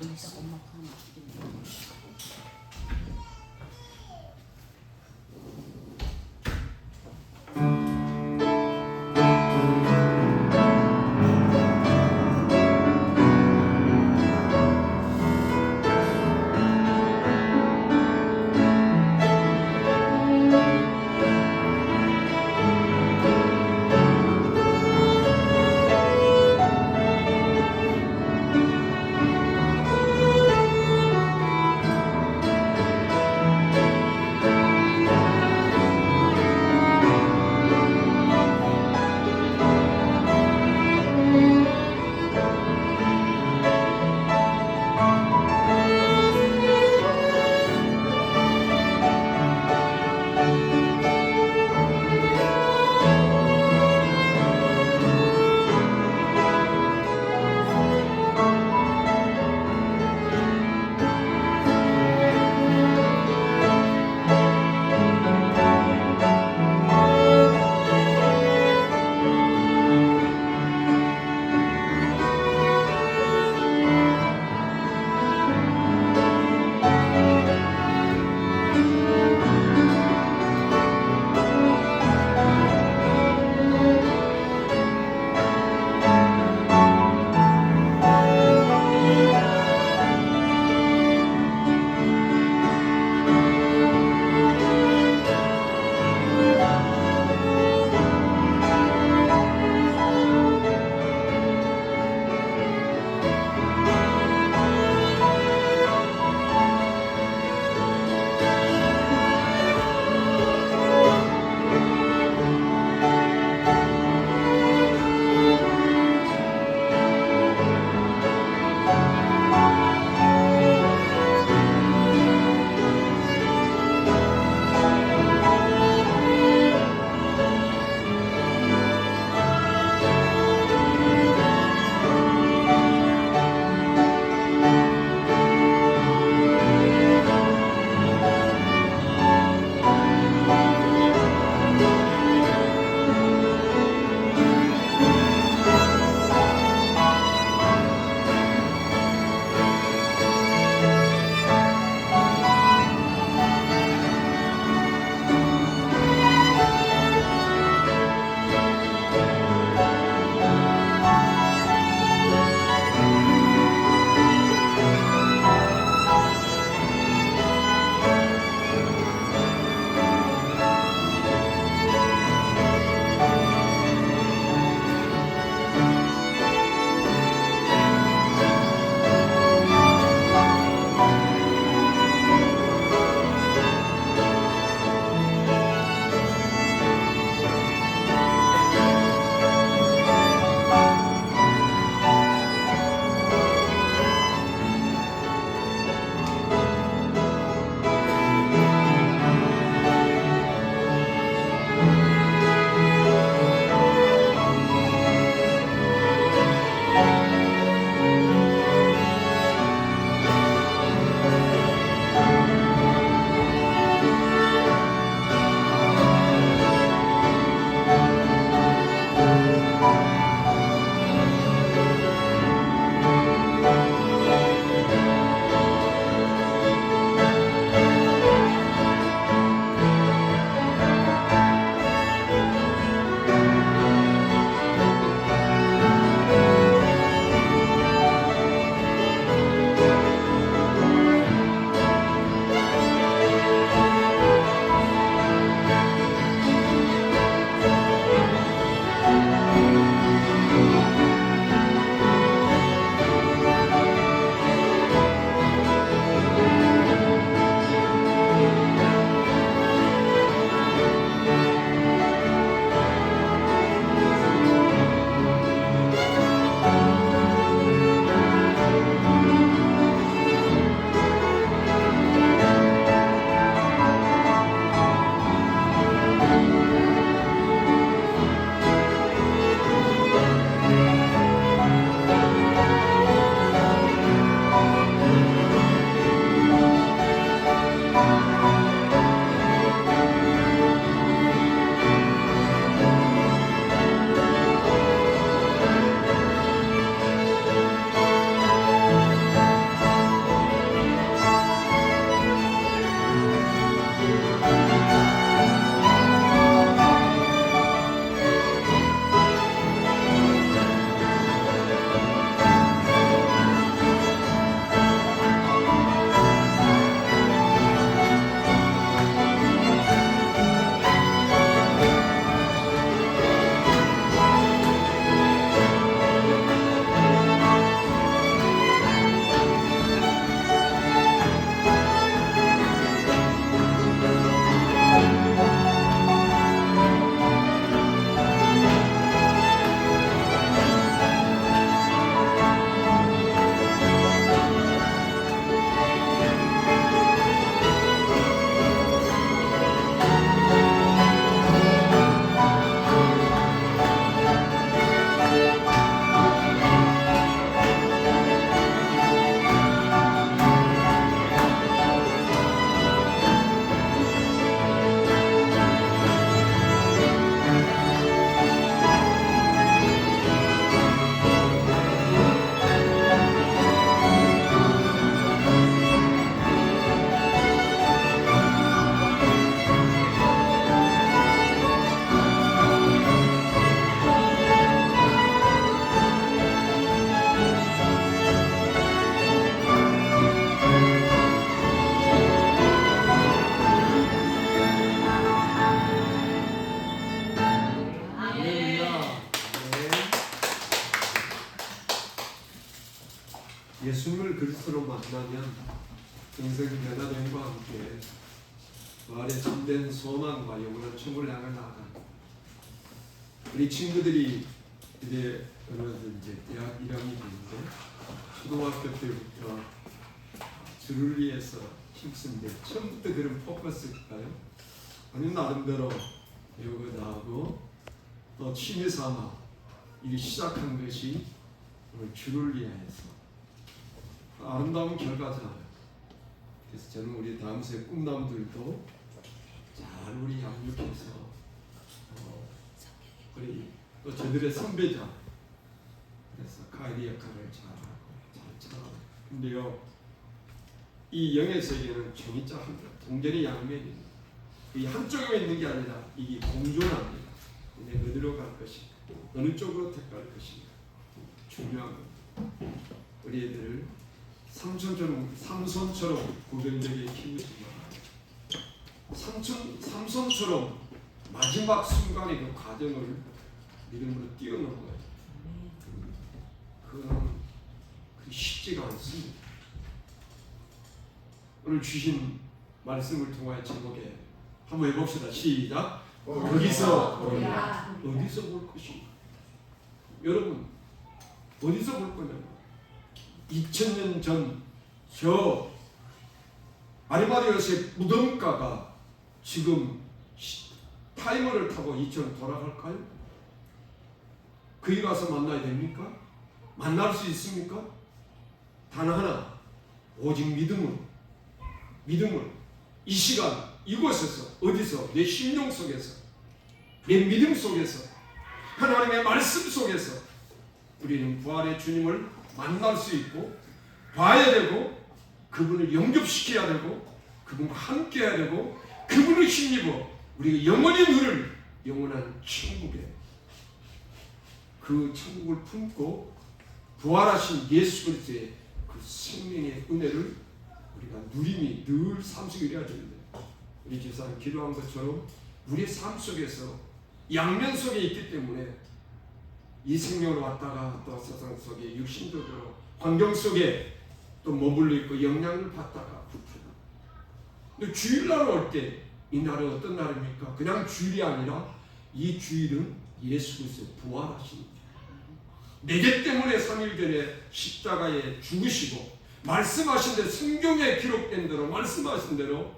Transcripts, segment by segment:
진짜 엄마 그거 맛있겠네. 예수님을 그리스도로 만나면 인생 변화됨과 함께 부활의 참된 소망과 영원한 천국을 향해 나아간다. 우리 친구들이 이제 이제 대학 1학년이 되는데 초등학교 때부터 주를 위해서 힘쓴데 처음부터 그런 포커스일까요? 아니면 나름대로 배우기도 하고 또 취미 삼아 일 시작한 것이 오늘 주를 위해서 아름다운 결과잖아요. 그래서 저는 우리 다음 세대 꿈남들도 잘 우리 양육해서 우리 또 저들의 선배자 그래서 가이드 역할을 잘 차고 근데요 이 영의 세계는 정의자합니다. 동전이 양면입니다. 이 한쪽에 있는 게 아니라 이게 공존합니다. 내가 어디로 갈 것인가 어느 쪽으로 택할 것인가 중요한 겁니다. 우리 애들을 삼손처럼 구별되게 키우지 말아요. 삼손처럼 마지막 순간의 그 과정을 믿음으로 뛰어넘어요. 그건 쉽지가 않습니다. 오늘 주신 말씀을 통하여 제목에 한번 해봅시다. 시작. 거기서 보리라. 어디서 볼 것인가? 여러분 어디서 볼 거냐면 2000년 전 저 아리마디아스의 무덤가가 지금 타이머를 타고 2000년 돌아갈까요? 거기 가서 만나야 됩니까? 만날 수 있습니까? 단 하나 오직 믿음을 이 시간 이곳에서 어디서 내 심령 속에서 내 믿음 속에서 하나님의 말씀 속에서 우리는 부활의 주님을 만날 수 있고 봐야 되고 그분을 영접시켜야 되고 그분과 함께 해야 되고 그분을 힘입어 우리가 영원히 누릴 영원한 천국에 그 천국을 품고 부활하신 예수 그리스도의 그 생명의 은혜를 우리가 누림이 늘 삶 속에 이래야 되는데 우리 집사님 기도한 것처럼 우리의 삶 속에서 양면 속에 있기 때문에 이 생명으로 왔다가 또 세상 속에 육신적으로 환경 속에 또 머물러 있고 영향을 받다가 부풀고 근데 주일날 올 때 이 날은 어떤 날입니까? 그냥 주일이 아니라 이 주일은 예수 그리스도 부활하신 내 죄 때문에 3일 전에 십자가에 죽으시고 말씀하신 대로 성경에 기록된 대로 말씀하신 대로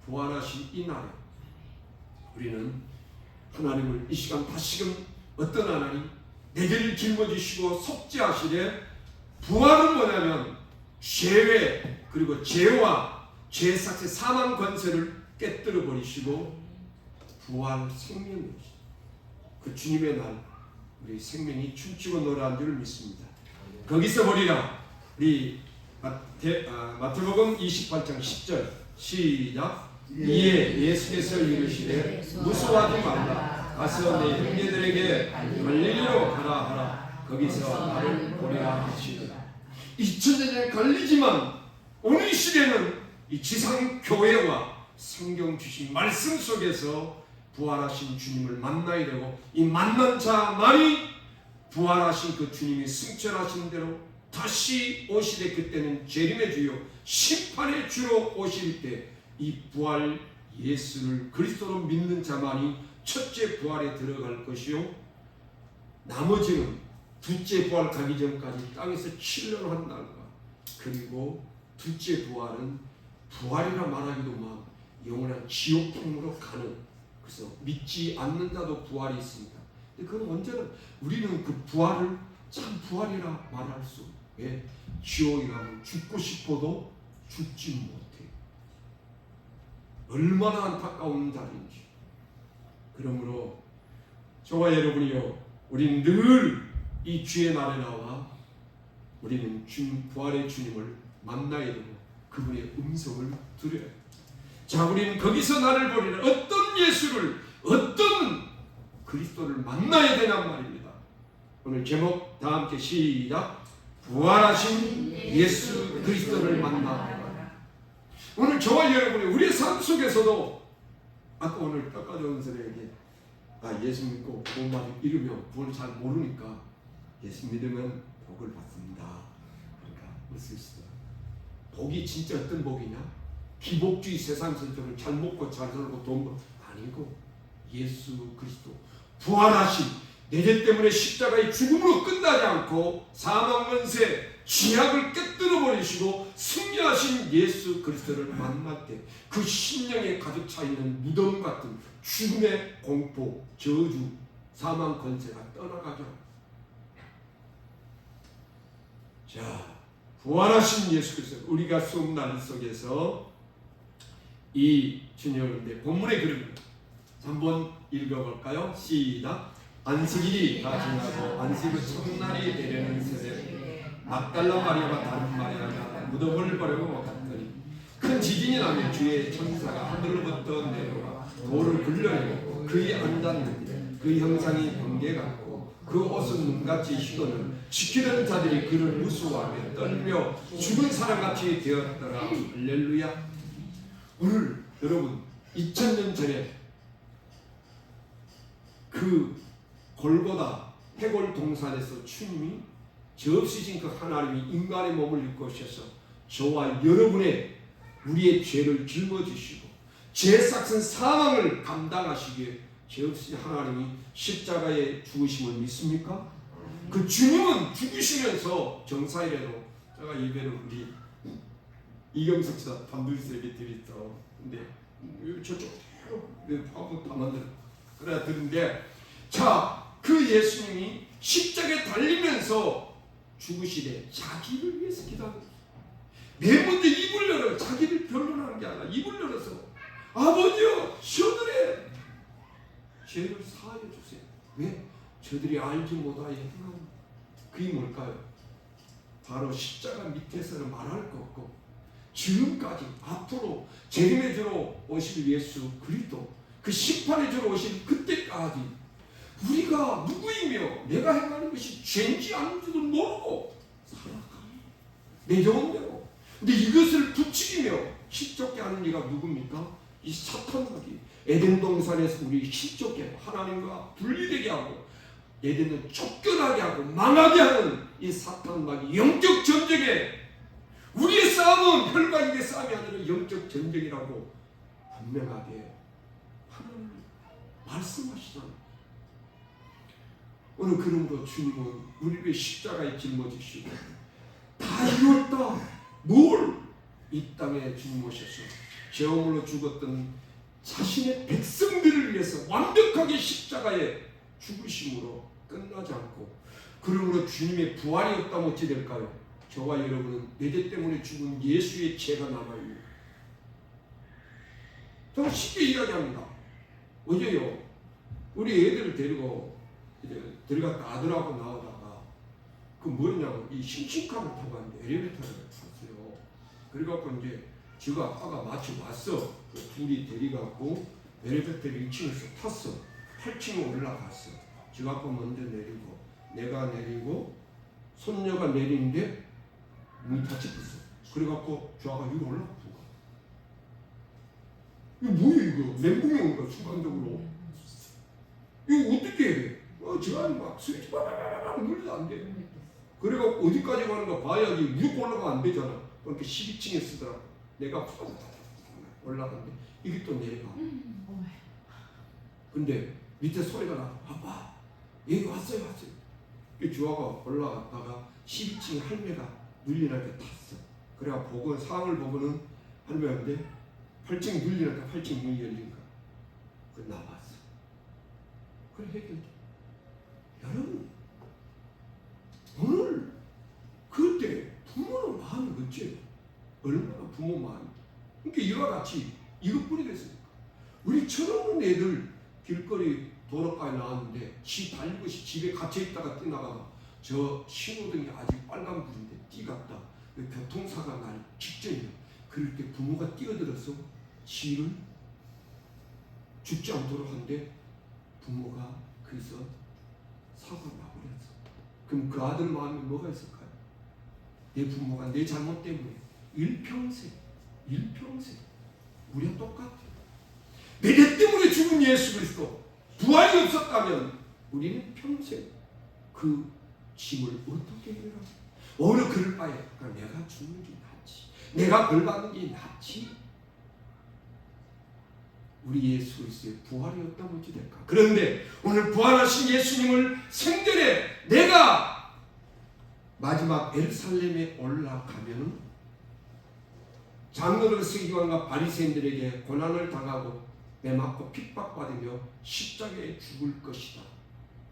부활하신 이 날에 우리는 하나님을 이 시간 다시금 어떤 하나님 내 죄를 짊어지시고 속죄하시되 부활은 뭐냐면 죄회 그리고 죄와 죄 삭제 사망 권세를 깨뜨려 버리시고 부활 생명이시죠. 그 주님의 날 우리 생명이 춤추고 노래한 줄을 믿습니다. 거기서 보리라. 우리 마태복음 28장 10절 시작. 이에 예수께서 이르시되 무서워하지 말라. 가서 내 형제들에게 갈릴리로 가라 하라. 거기서 나를 보리라 하시더라. 2000년에 갈리지만 오늘 시대는 이 지상 교회와 성경 주신 말씀 속에서 부활하신 주님을 만나야 되고 이 만난 자만이 부활하신 그 주님이 승천하신 대로 다시 오시되 그때는 재림의 주요 심판의 주로 오실 때 이 부활 예수를 그리스도로 믿는 자만이 첫째 부활에 들어갈 것이요 나머지는 둘째 부활 가기 전까지 땅에서 7년 한 날과 그리고 둘째 부활은 부활이라 말하기도 막 영원한 지옥행으로 가는 그래서 믿지 않는 자도 부활이 있습니다. 근데 그건 언제나 우리는 그 부활을 참 부활이라 말할 수 왜? 지옥이라면 죽고 싶어도 죽지 못해. 얼마나 안타까운 자리인지. 그러므로 저와 여러분이요 우리는 늘 이 주의 날에 나와 우리는 주님 부활의 주님을 만나야 되고 그분의 음성을 들어야 돼요. 자 우리는 거기서 나를 보리라. 어떤 예수를 어떤 그리스도를 만나야 되냔 말입니다. 오늘 제목 다 함께 시작. 부활하신 예수 그리스도를 만나라. 오늘 저와 여러분이 우리의 삶 속에서도 아까 오늘 떡 가져온 사람에게 예수 믿고 구원받을 이름이 복을 잘 모르니까 예수 믿으면 복을 받습니다. 그러니까 수 있어. 복이 진짜 어떤 복이냐? 기복주의 세상에서 저를 잘 먹고 잘 살고 돈 벌고 아니고 예수 그리스도 부활하신 내 죄 때문에 십자가의 죽음으로 끝나지 않고 사망 권세 죄악을 깨뜨려 버리시고 승리하신 예수 그리스도를 만날 때 그 심령에 가득 차 있는 무덤 같은 죽음의 공포, 저주, 사망 권세가 떠나가죠. 자, 부활하신 예수 그리스도 우리가 수업 날 속에서 이 주님의 본문의 글입니다. 한번 읽어볼까요? 시작. 안식일이 다 지나고 안식일 첫날이 되려는 새벽에 막달라 마리아와 다른 마리아가 무덤을 보려고 갔더니 큰 지진이 나며 주의 천사가 하늘로부터 내려와 돌을 굴려내고 그의 앉았는데 그 형상이 번개 같고 그 옷은 눈같이 희건을 지키던 자들이 그를 무수하며 떨며 죽은 사람같이 되었더라. 할렐루야. 오늘 여러분 2000년 전에 그 골고다 해골 동산에서 주님이 죄 없으신 그 하나님이 인간의 몸을 입고 오셔서 저와 여러분의 우리의 죄를 짊어지시고 죄 삭은 사망을 감당하시기에 죄 없으신 하나님이 십자가에 죽으심을 믿습니까? 그 주님은 죽으시면서 정사일에도 제가 예배를 우리 이경석 씨 단둘이서 예배 드렸죠. 근데 저쪽 한번 다 만들어 그래야 되는데 자, 그 예수님이 십자가에 달리면서 죽으시되 자기를 위해서 기도합니다. 맨 먼저 입을 열어 자기를 변론하는 게 아니라 입을 열어서 아버지여 저들의 죄를 사하여 주세요. 왜? 저들이 알지 못하여 행함. 그게 뭘까요? 바로 십자가 밑에서는 말할 거 없고 지금까지 앞으로 재림의 주로 오실 예수 그리스도 그 심판의 주로 오실 그때까지 우리가 누구이며 내가 행하는 것이 죄인지 아닌지도 모르고 살아가요. 내 정대로. 근데 이것을 부추기며 힘겹게 하는 이가 누굽니까? 이 사탄마귀. 에덴 동산에서 우리 힘겹게 하나님과 분리되게 하고 에덴을 쫓겨나게 하고 망하게 하는 이 사탄마귀 영적 전쟁에 우리의 싸움은 혈과 육의 싸움이 아니라 영적 전쟁이라고 분명하게 하나님 말씀하시잖아요. 오늘 그러므로 주님은 우리를 십자가에 짊어지시고 다 이뤘다. 뭘? 이 땅에 주님 오셔서 죄업으로 죽었던 자신의 백성들을 위해서 완벽하게 십자가에 죽으심으로 끝나지 않고 그러므로 주님의 부활이 없다면 어찌 될까요? 저와 여러분은 내 죄 때문에 죽은 예수의 죄가 남아있는 정말 쉽게 이야기합니다. 어제요 우리 애들을 데리고 이제 들어갔다 아들하고 나오다가 그 뭐냐고 이 싱싱카를 타고 왔는데 엘리베이터를 탔어요. 그래갖고 이제 지가 아빠가 마치 왔어. 그 둘이 데려갖고 엘리베이터를 2층에서 탔어. 8층에 올라갔어. 지가 아빠 먼저 내리고 내가 내리고 손녀가 내리는데 문이 다 짚었어. 그래갖고 저아가 위로 올라갔어. 이거 뭐야 이거? 멘붕이 온 거야 순간적으로. 이거 어떻게 해? 제가 막 스위치 바바바바 눌러도 안 돼. 그래갖고 어디까지 가는가 봐야지. 무조건 올라가면 안 되잖아. 그러니까 12층에 쓰더라. 내가 올라갔는데 이게 또 내려가. 근데 밑에 소리가 나. 아빠 여기 왔어요. 주아가 올라갔다가 12층 할매가 눌리니까 탔어. 그래가 보고 상황을 보고는 할매한테 8층 눌리니까 8층 문이 열린 거야. 그 나왔어. 그래 해결돼. 여러분 오늘 그때 부모는 마음이 어째요? 얼마나 부모 마음이. 그러니까 이와 같이 이것뿐이겠습니까? 우리 철없는 애들 길거리 도로가에 나왔는데 지 달리고시 집에 갇혀있다가 뛰나가다 저 신호등이 아직 빨간불인데 뛰갔다. 교통사가 날 직전이야. 그럴 때 부모가 뛰어들어서 지를 죽지 않도록 하는데 부모가 그래서 사고를 나버렸어. 그럼 그 아들 마음에 뭐가 있을까요? 내 부모가 내 잘못 때문에 일평생 우리와 똑같아. 내 죄 때문에 죽은 예수 그리스도 부활이 없었다면 우리는 평생 그 짐을 어떻게 해라? 오히려 그럴 바에 내가 죽는 게 낫지. 내가 벌 받는 게 낫지. 우리 예수 그리스도의 부활이 어떤 문제 될까? 그런데 오늘 부활하신 예수님을 생전에 내가 마지막 예루살렘에 올라가면은 장로들과 서기관과 바리새인들에게 고난을 당하고 매맞고 핍박받으며 십자가에 죽을 것이다.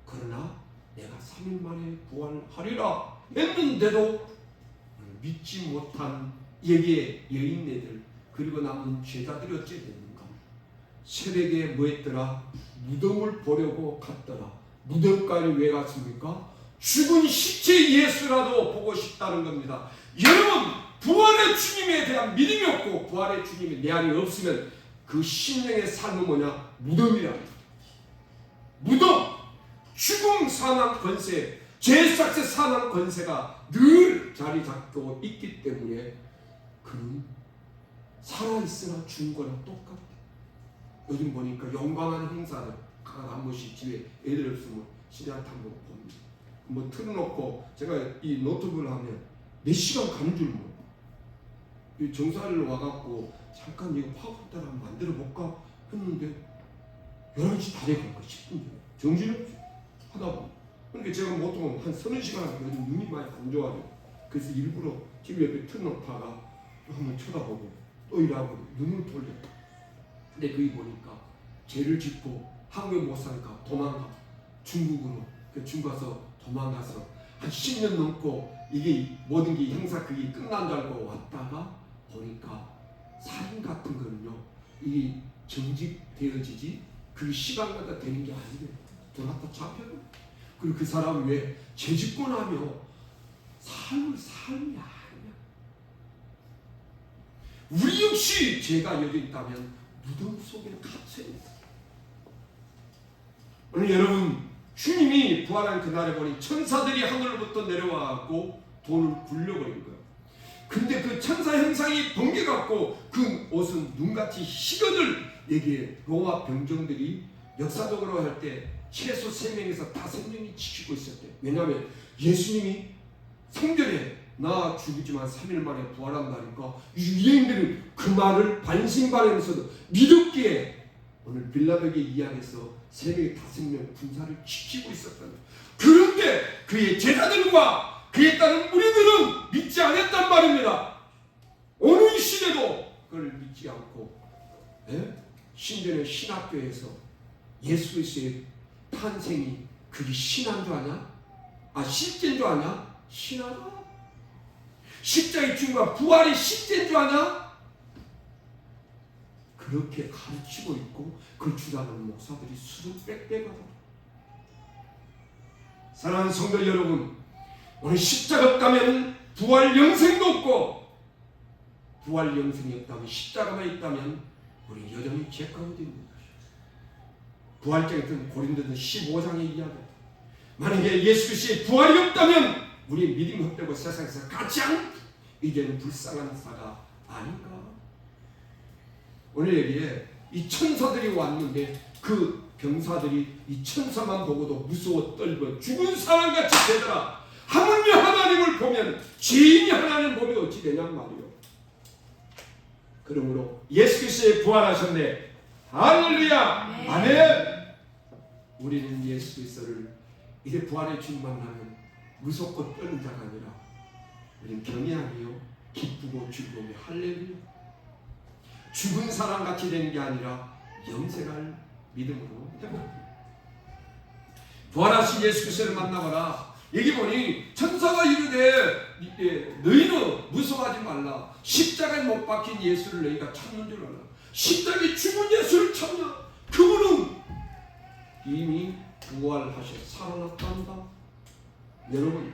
그러나 내가 3일 만에 부활하리라 했는데도 믿지 못한 여기에 여인네들 그리고 남은 제자들이 어찌 됐는가? 새벽에 뭐 했더라? 무덤을 보려고 갔더라. 무덤까지 왜 갔습니까? 죽은 시체 예수라도 보고 싶다는 겁니다. 여러분, 부활의 주님에 대한 믿음이 없고 부활의 주님이 내 안에 없으면 그 심령의 삶은 뭐냐? 무덤이랍니다. 무덤! 죽음 사망 권세, 죄삭세 사망 권세가 늘 자리 잡고 있기 때문에 그는 살아있으나 죽은 거랑 똑같아. 요즘 보니까 영광하는 행사들 각 한 번씩 집에 애들 없으면 시대한테 한번 봅니다. 뭐 틀어놓고 제가 이 노트북을 하면 몇 시간 가는 줄 몰라. 이 정사를 와갖고 잠깐 이거 파워포트를 한번 만들어 볼까 했는데 11시 다 돼가니까 10분 전에 정신없이 하다 보면 그러니까 제가 보통 한 30시간 요즘 눈이 많이 안 좋아져. 그래서 일부러 TV 옆에 틀어놓다가 한번 쳐다보고 또 일하고 눈을 돌려. 근데 그게 보니까 죄를 짓고 한국에 못 사니까 도망가. 중국으로 중국 가서 도망가서 한 10년 넘고 이게 모든 게 행사 그게 끝난 줄 알고 왔다가 보니까 살인 같은 거는요 이게 정직되어지지 그 시간마다 되는 게 아니래. 돌아다 잡혀요. 그리고 그 사람이 왜 죄짓고 나며 삶이 아니야. 우리 역시 죄가 여기 있다면 무덤 속에 갇혀 있어. 오늘 여러분 주님이 부활한 그날에 보니 천사들이 하늘로부터 내려와갖고 돌을 굴려버린 거예요. 근데 그 천사 형상이 번개같고 그 옷은 눈같이 희거들 여기에 로마 병정들이 역사적으로 할 때 최소 3명에서 5명이 지키고 있었대. 왜냐하면 예수님이 성전에 나 죽이지만 3일 만에 부활한다니까 유대인들은 그 말을 반신반의하면서도 믿었기에 오늘 빌라도에게 이야기해서 3명, 5명 군사를 지키고 있었다는. 그런데 그의 제자들과 그에 따른 무리들은 믿지 않았단 말입니다. 어느 시대도 그걸 믿지 않고 신전의 신학교에서 예수 그리스도의 탄생이 그게 신한 줄 아냐? 실제인 줄 아냐? 신하다. 십자가의 죽음과 부활이 실제인 줄 아냐? 그렇게 가르치고 있고 그 주장하는 목사들이 수도 빽빽하다. 사랑하는 성도 여러분, 오늘 십자가 없다면 부활 영생도 없고 부활 영생이 없다면 십자가만 있다면 우리 여전히 죄 가운데 있는 것이죠. 부활장에 고린도전 15장의 이야기. 만약에 예수 그리스도의 부활이 없다면 우리의 믿음이 헛되고 세상에서 가장 이제는 불쌍한 사가 아닌가. 오늘 여기에 이 천사들이 왔는데 그 병사들이 이 천사만 보고도 무서워 떨고 죽은 사람같이 되더라. 하물며 하나님을 보면 죄인이 하나님을 보면 어찌 되냔 말이요. 그러므로 예수 그리스도의 부활하셨네. 할렐루야. 네. 아멘. 우리는 예수 그리스도를 이제 부활의 주님 만나면 무섭고 떠는 자가 아니라 우리는 경외하며 기쁘고 즐거우며 할렐루야. 죽은 사람같이 되는 게 아니라 영생할 믿음으로 부활하신 예수 그리스도를 만나거라. 여기 보니 천사가 이르되 너희는 무서워하지 말라. 십자가에 못 박힌 예수를 너희가 찾는 줄 알아. 십자가에 죽은 예수를 찾냐? 그분은 이미 부활하셔 살아났단다. 여러분,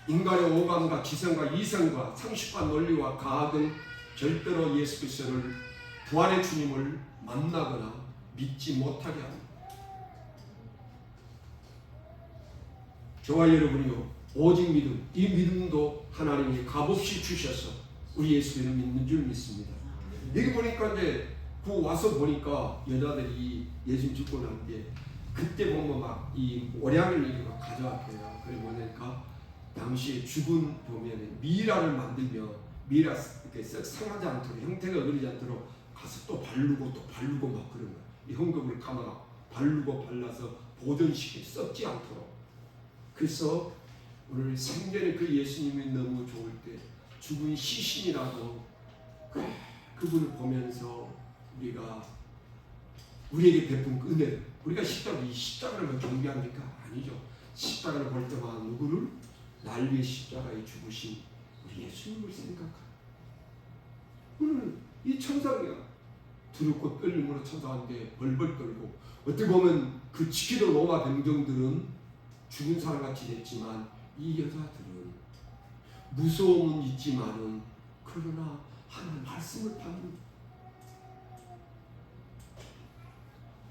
인간의 오감과 지성과 이성과 상식과 논리와 과학은 절대로 예수 그리스도를 부활의 주님을 만나거나 믿지 못하게 합니다. 저와 여러분이요, 오직 믿음, 이 믿음도 하나님이 값없이 주셔서 우리 예수를 믿는 줄 믿습니다. 여기 보니까 이제 그 와서 보니까 여자들이 예수님 죽고 난 뒤에 그때 보면 막 이 오량을 이렇게 가져왔대요. 그리고 뭐냐니까 당시에 죽은 보면 미라를 만들면 미라 이렇게 상하지 않도록 형태가 어그러지 않도록 가서 또 바르고 막 그런 거야. 이 헝겊을 감아 바르고 발라서 보존시켜 썩지 않도록. 그래서 오늘 생전에 그 예수님이 너무 좋을 때 죽은 시신이라도 그분을 보면서 우리에게 베푼 그 은혜, 우리가 십자가를 경배합니까? 아니죠. 십자가를 볼 때마다 누구를? 날 위해 십자가에 죽으신 우리 예수님을 생각하라. 오늘 이 천사가 두렵고 떨림으로 천사한테 벌벌 떨고, 어떻게 보면 그 지키던 로마 병정들은 죽은 사람같이 됐지만 이 여자들은 무서움은 있지만은 그러나 하나님 말씀을 받는,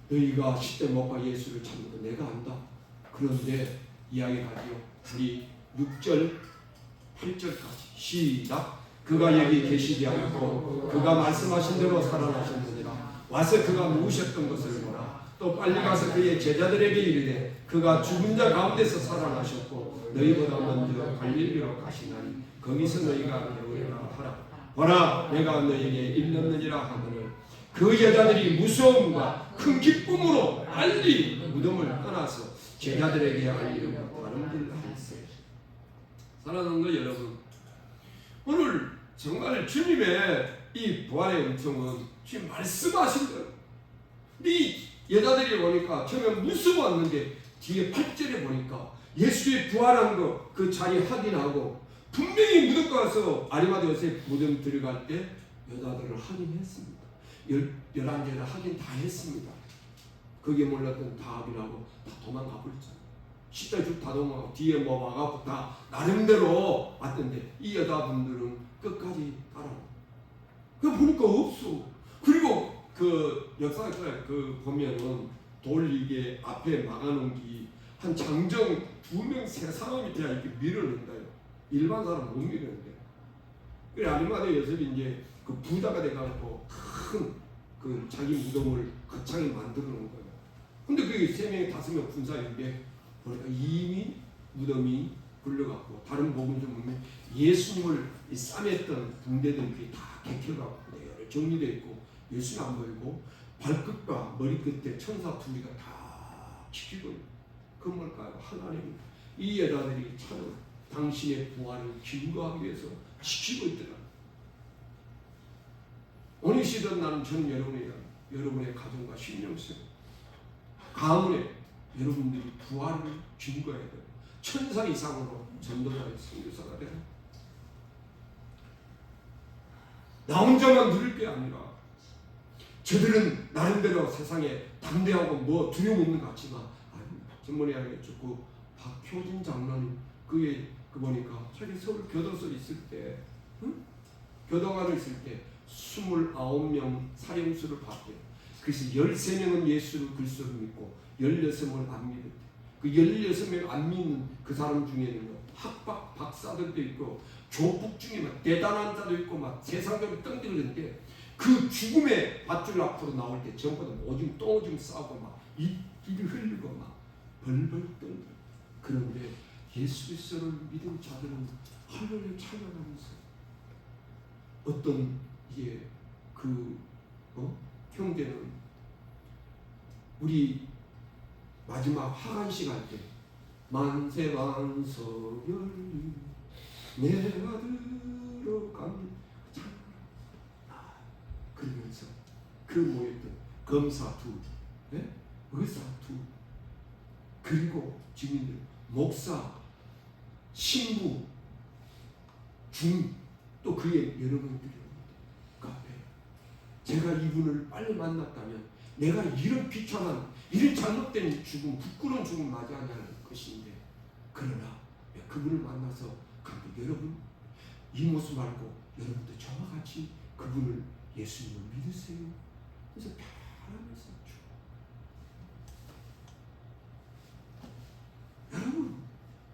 너희가 십자가에 못 박아 예수를 찾는 거 내가 안다. 그런데 이야기하지요. 우리 6절 8절까지 시작. 그가 여기 계시지 않고 그가 말씀하신 대로 살아나셨느니라. 와서 그가 누우셨던 것을 보라. 또 빨리 가서 그의 제자들에게 이르되 그가 죽은 자 가운데서 살아나셨고 너희보다 먼저 갈릴리로 가시나니 거기서 너희가 배우리라 하라. 보라, 내가 너희에게 일렀느니라 하거늘 그 여자들이 무서움과 큰 기쁨으로 빨리 무덤을 떠나서 제자들에게 알리려고 다른 길을 하였어요. 사랑하는 거 여러분, 오늘 정말 주님의 이 부활의 은총은 지금 말씀하신 대로 이 여자들이 보니까 처음에 무서워했는데 뒤에 8절에 보니까 예수의 부활한 거 그 자리 확인하고 분명히 무덤 가서 아리마대 요셉 무덤 들어갈 때 여자들을 확인했습니다. 11여자 확인 다 했습니다. 거기에 몰랐던 다합이라고 다 도망가 버렸잖아요. 십자가 쭉 다 도망가고 뒤에 뭐 와갖고 다 나름대로 왔던데 이 여자분들은 끝까지 따라오고 그 보니까 없어. 그리고 그 역사에 그 보면은 돌 이게 앞에 막아놓은 게 한 장정 2명 3사람이 돼야 이렇게 밀어낸다요. 일반 사람 못 밀어낸대요. 그래 아리마대 요셉이 이제 그 부자가 돼가지고 큰 그 자기 무덤을 거창히 만들어 놓은 거예요. 근데 그게 3명 5명 군사인데 보니까 이미 무덤이 굴려갖고 다른 복음서 보면 예수님을 싸맸던 붕대들 그게 다 개켜갖고 정리되어 있고 예수는 안 보이고 발끝과 머리끝에 천사 둘이가 다 지키고 있는 그 뭘까요? 하나님 이 여자들이 참 당신의 부활을 증거하기 위해서 지키고 있더라. 어느 시든 나는 저는 여러분의 가정과 신령성 가문에 여러분들이 부활을 증거해야 돼요. 천사 이상으로 전도자의 선교사가 되라. 나 혼자만 누릴 게 아니라 저들은 나름대로 세상에 담대하고 뭐 두려움 없는 것 같지만 전번에 알겠죠. 그 박효진 장로님 그게 그 보니까 자기 서울 교도소에 있을 때 교도관에 있을 때 29명 사형수를 받대요. 그래서 13명은 예수를 그리스도를 믿고 16명을 안 믿었대. 그 16명 안 믿는 그 사람 중에는 학박 박사들도 있고 조폭 중에 막 대단한 자도 있고 막 세상적으로 떵기는데 그 죽음의 밧줄 앞으로 나올 때 전부 다 오줌 똥오줌 싸고 막 입이 흘리고 막 벌벌 떨고. 그런데 예수 그리스도를 믿은 자들은 할렐루야 찬양하면서 어떤 이게 형제는 우리 마지막 하간식 할 때 만세반서열리 내가 들어간 그러면서 그 모였던 검사 둘, 네? 의사 둘, 그리고 주민들, 목사, 신부, 또 그의 여러분들이 그 앞에 제가 이분을 빨리 만났다면 내가 이런 비참한 이런 잘못된 죽음, 부끄러운 죽음 맞이하지 않을 것인데 그러나 그분을 만나서 여러분 이 모습 말고 여러분도 저와 같이 그분을 예수님을 믿으세요. 그래서 편하면서 죽어. 여러분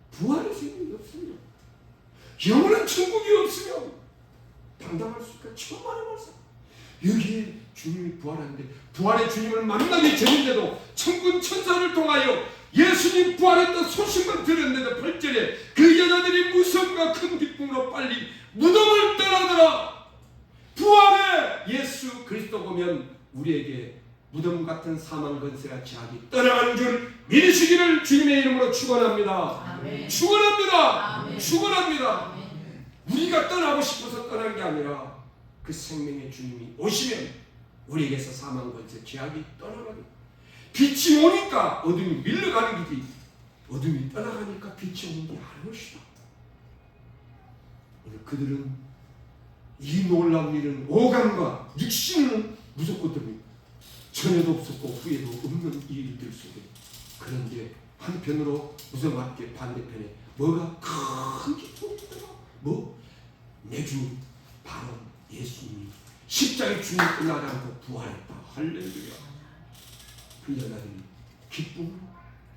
부활의 생명이 없으면 영원한 천국이 없으면 당당할 수 있을까? 천만의 말씀. 여기에 주님이 부활하는데 부활의 주님을 만나기 전인데도 천군 천사를 통하여 예수님 부활했다 소식만 들었는데 8절에 그 여자들이 무서움과 큰 기쁨으로 빨리 무덤을 떠나더라. 부활의 예수 그리스도 보면 우리에게 무덤 같은 사망 권세와 제약이 떠나가는 줄 믿으시기를 주님의 이름으로 축원합니다. 아멘. 축원합니다. 아멘. 축원합니다. 아멘. 우리가 떠나고 싶어서 떠난 게 아니라 그 생명의 주님이 오시면 우리에게서 사망 권세 제약이 떠나가는, 빛이 오니까 어둠이 밀려가는 길이, 어둠이 떠나가니까 빛이 오는 게 아는 것이다. 오늘 그들은 이 놀라운 일은 오감과 육신은 무섭거든요. 전에도 없었고 후에도 없는 일들 속에, 그런데 한편으로 무서워하게 반대편에 뭐가 큰 기쁨이 있더라. 뭐? 내주 바로 예수님이 십자가에 죽는 끝나지 않고 부활했다. 할렐루야. 그 여자들이 기쁨으로,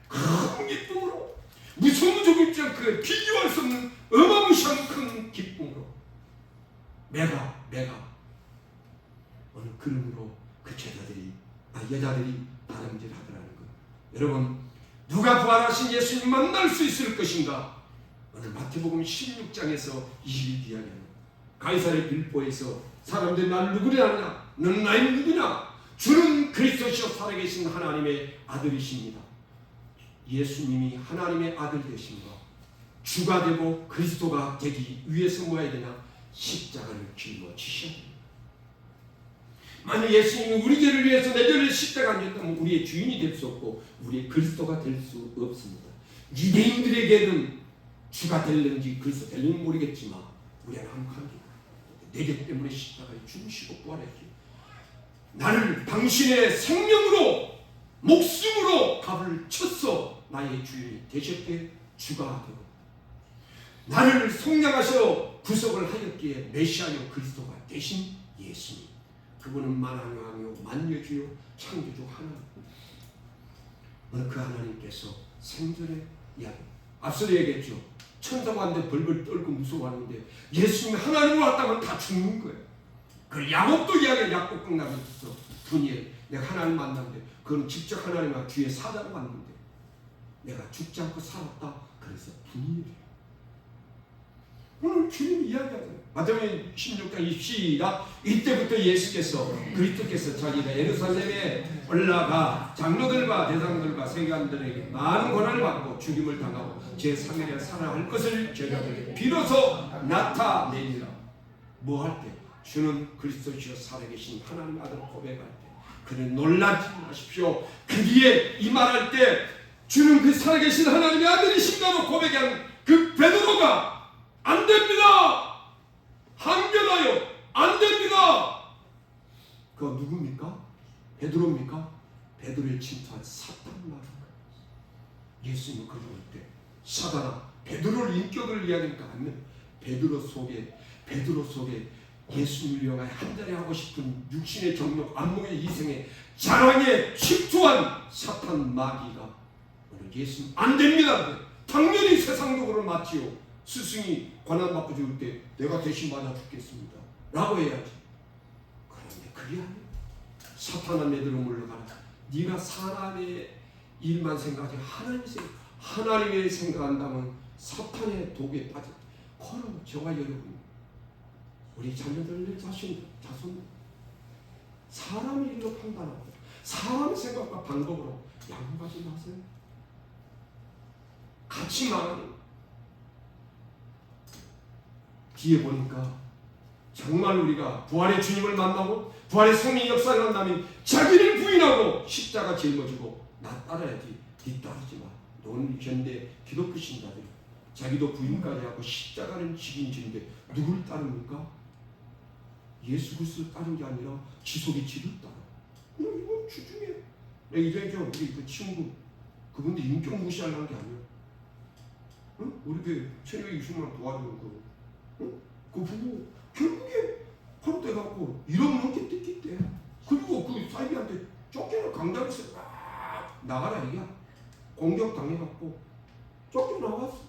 큰 기쁨으로, 무서움적이지 않고 비교할 수 없는 어마무시한 큰 기쁨으로 메가 어느 그림으로 그 여자들이 다름질하더라는 것. 여러분, 누가 부활하신 예수님 만날 수 있을 것인가? 오늘 마태복음 16장에서 이 이야기하는 가이사랴 빌보에서 사람들이 나를 누구냐 하냐? 너는 나의 누구냐? 주는 그리스도시요 살아계신 하나님의 아들이십니다. 예수님이 하나님의 아들 되신 것, 주가 되고 그리스도가 되기 위해서 뭐 해야 되냐? 십자가를 짊어지셔야 됩니다. 만약 예수님이 우리 죄를 위해서 내 죄를 십자가 안 졌다면 우리의 주인이 될 수 없고 우리의 그리스도가 될 수 없습니다. 유대인들에게는 주가 될는지 그리스도 될는지 모르겠지만 우리는 한국합니다. 내 죄 때문에 십자가에 죽으시고 부활했기, 나를 당신의 생명으로 목숨으로 값을 쳤어 나의 주인이 되셨기에 주가 되고, 나를 속량하셔 구속을 하였기에 메시아요 그리스도가 되신 예수님, 그분은 만왕의 만유주요 창조주 하나님. 오늘 그 하나님께서 생전에 이야기, 앞서도 얘기했죠. 천사가 왔는데 벌벌 떨고 무서워하는데 예수님이 하나님으로 왔다면 다 죽는 거예요. 그 야곱도 이야기해. 야곱 끝나면 있어. 분이엘, 내가 하나님 만났는데 그건 직접 하나님과 뒤에 사단을 만났는데 내가 죽지 않고 살았다. 그래서 분이엘이에요. 오늘 주님이 이야기하잖아요. 마태복음 16장 시작. 이때부터 예수께서 그리스도께서 자기가 예루살렘에 올라가 장로들과 대장들과 세관들에게 많은 고난을 받고 죽임을 당하고 제3일에 살아날 것을 제자들에게 비로소 나타내니라. 뭐 할 때? 주는 그리스도시요 살아계신 하나님 아들 고백할 때, 그는 놀라지 마십시오. 그 뒤에 이 말할 때 주는 그 살아계신 하나님의 아들이신가로 고백한 그 베드로가 안 됩니다. 항변하여 안 됩니다. 그거 누굽니까? 베드로입니까? 베드로를 침투한 사탄 말입니다. 예수님은 그럴 때 사단아, 베드로의 인격을 이야기하니까 하면 베드로 속에 예수님을 위하여 한 자리 하고 싶은 육신의 정욕, 안목의 이생에 자랑에 침투한 사탄 마귀가 오늘 예수님 안 됩니다. 당연히 세상적으로 맞지요. 스승이 고난받고 죽을 때 내가 대신 맞아 죽겠습니다 라고 해야지. 그런데 그게 아니야. 사탄아 내들어 물러가라. 네가 사람의 일만 생각하지 하나님의 생각한다면 사탄의 독에 빠져. 그럼 저와 여러분, 우리 자녀들 자손 사람의 일로 판단하고 사람의 생각과 방법으로 양보하지 마세요. 같이 말하는 뒤에 보니까 정말 우리가 부활의 주님을 만나고 부활의 성령 역사를 만나면 자기를 부인하고 십자가 짊어지고 나 따라야지. 네 따르지 마. 너는 현대 기독교 신자들 자기도 부인까지 하고 십자가는 지긴 지인데 누굴 따릅니까? 예수 그리스도 따른 게 아니라 지속이 지를 따라. 이건 주중에 내가 이전에 우리 그 친구 그분들 인격 무시하려는 게 아니야. 응? 우리 그 1260만 도와주는 그 부부 결국에 헛돼 갖고 1억 넘게 뜯겼대. 그리고 그 사이비한테 쫓겨나 강당에서 막 나가라 이게 공격 당해갖고 쫓겨나왔어.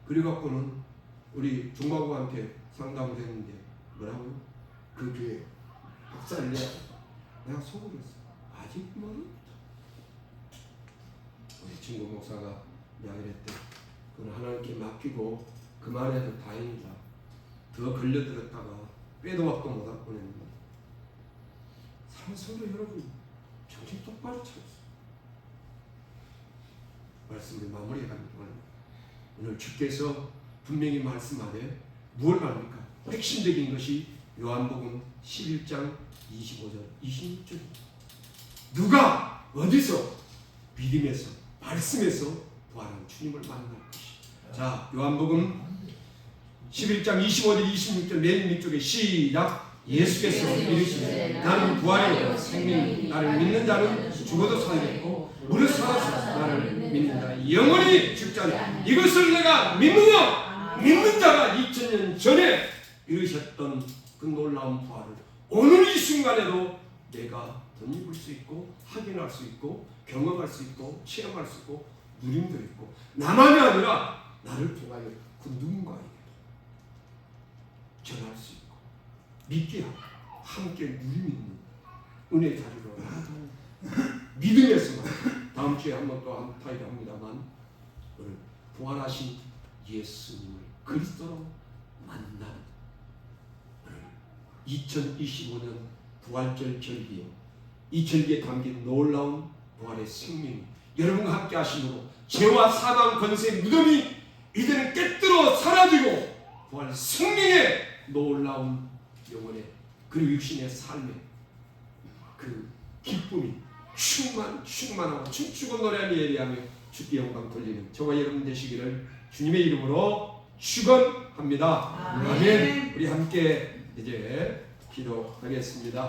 그래갖고는 우리 중마고한테 상담을 했는데 뭐라고요? 그 교회 박사를 내가 속을 했어. 아직 멀었다. 우리 친구 목사가 이야기를 했대. 그건 하나님께 맡기고 그만해도 다행이다. 더 걸려들었다가 빼도 박도 못할 뻔했는데. 사랑하는 성도 여러분, 정신 똑바로 차렸어요. 말씀을 마무리해 갑니다. 오늘 주께서 분명히 말씀하되 무엇을 말합니까? 핵심적인 것이 요한복음 11장 25절 26절입니다. 누가 어디서 믿음에서 말씀에서 부활한 주님을 만날 것이. 자, 요한복음 11장 25절 26절 맨 밑쪽에 시작. 예수께서 이르시되 나는 부활이요 생명이니 나를 믿는 자는 죽어도 살겠고 무릇 살아서 나를 믿는 자는 영원히 죽지 않으리라. 이것을 내가 믿느냐? 믿는 자가 2000년 전에 이루셨던 그 놀라운 부활을 오늘 이 순간에도 내가 덧입을 수 있고 확인할 수 있고 경험할 수 있고 체험할 수 있고 누림도 있고 나만이 아니라 나를 통하여 그 누군가에게 전할 수 있고 믿게 하고 함께 누림 있는 은혜 자리로 나도 믿음에서만 다음 주에 한 번 또 한 타이를 합니다만 오늘 부활하신 예수님을 그리스도로 만난 오늘 2025년 부활절 절기요. 이 절기에 담긴 놀라운 부활의 생명이 여러분과 함께 하심으로 죄와 사망 권세의 무덤이 이제는 깨뜨려 사라지고 부활 생명의 놀라운 영혼의 그리고 육신의 삶의 그 기쁨이 충만하고 춤추고 노래하며 예배하며 주께 영광 돌리는 저와 여러분 되시기를 주님의 이름으로 축원합니다. 아멘. 우리 함께 이제 기도하겠습니다.